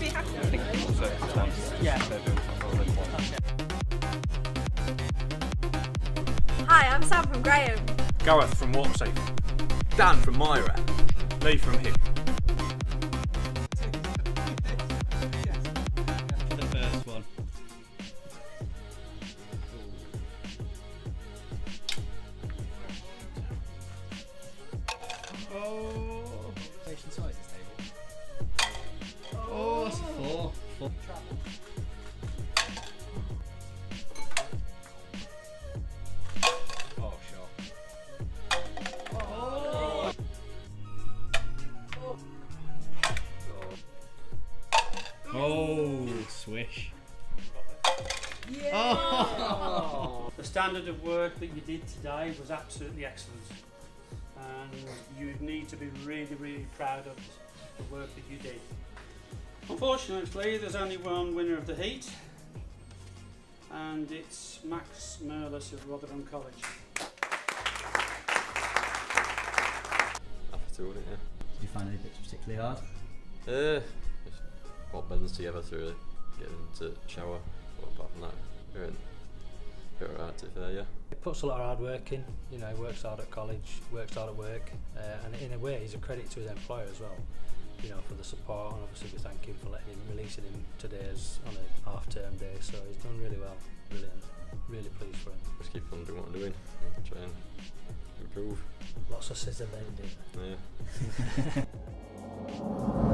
be happy with it. Yeah. Hi, I'm Sam from Graham. Gareth from Watersafe. Dan from Myra. Lee from HIP. For the first one. Oh. Station size this table. Oh, that's a 4. Oh, sure. Oh, swish. Yeah. Oh. The standard of work that you did today was absolutely excellent, and you need to be really, really proud of the work that you did. Unfortunately, there's only one winner of the heat, and it's Max Murless of Rotherham College. Happy to win it, yeah. Did you find any bits particularly hard? Just what bends together to really get into shower. But apart from that, you're alright to be fair, yeah. He puts a lot of hard work in, you know, works hard at college, works hard at work, and in a way he's a credit to his employer as well, you know, for the support, and obviously we thank him for releasing him today on a half-term day, so he's done really well, brilliant, really pleased for him. Just keep on doing what I'm doing and try and improve. Lots of scissor bending. Yeah.